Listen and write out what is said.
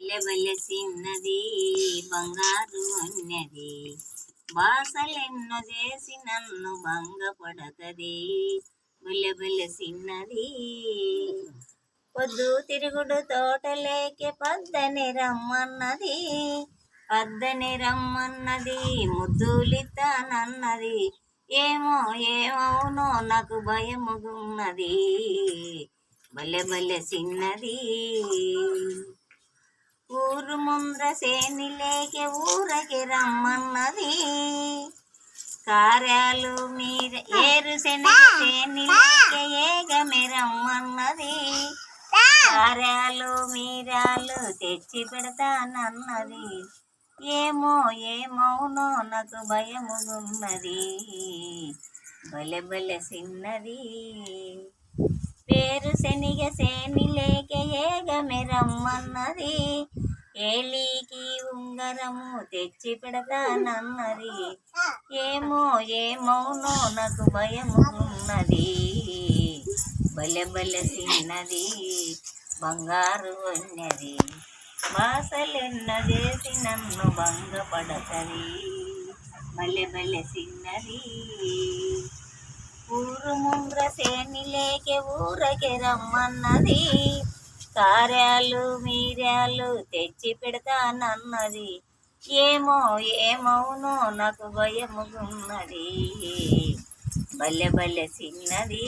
లెవలసిన్నది బంగారు అన్నది, బాసలెన్నో చేసి నన్ను భంగపడతది. బుల్లెసిన్నది పొద్దు తిరుగుడు తోటలేకే పద్దని రమ్మన్నది, పద్దని రమ్మన్నది ముద్దులితానన్నది. ఏమో ఏమవునో నాకు భయముగున్నది. బల్లెసిన్నది ఊరు ముంద్ర సేనిలేకే ఊరకి రమ్మన్నది, కార్యాలు మీర ఏరు శనగ సేనిలేకే ఏగమే రమ్మన్నది, కార్యాలు మీరాలు తెచ్చి పెడతానన్నది. ఏమో ఏమవునో నాకు భయముగున్నది. బల్లెసిన్నది పేరు శనిగ సేనిలేకే ఏగమే రమ్మన్నది, ఏలికి ఉంగరము తెచ్చి పెడతానన్నది. ఏమో ఏమవునో నాకు భయమున్నది. బల్లెసిన్నది బంగారు అన్నది, బాసలెన్నో చేసి నన్ను భంగపడతది. బల్లెసిన్నది ఊరు ముంద్ర సేనిలేకే ఊరకే రమ్మన్నది, కార్యాలు మీరాలు తెచ్చి పెడతానన్నది. ఏమో ఏమవునో నాకు భయముగున్నది. బల్లెసిన్నది.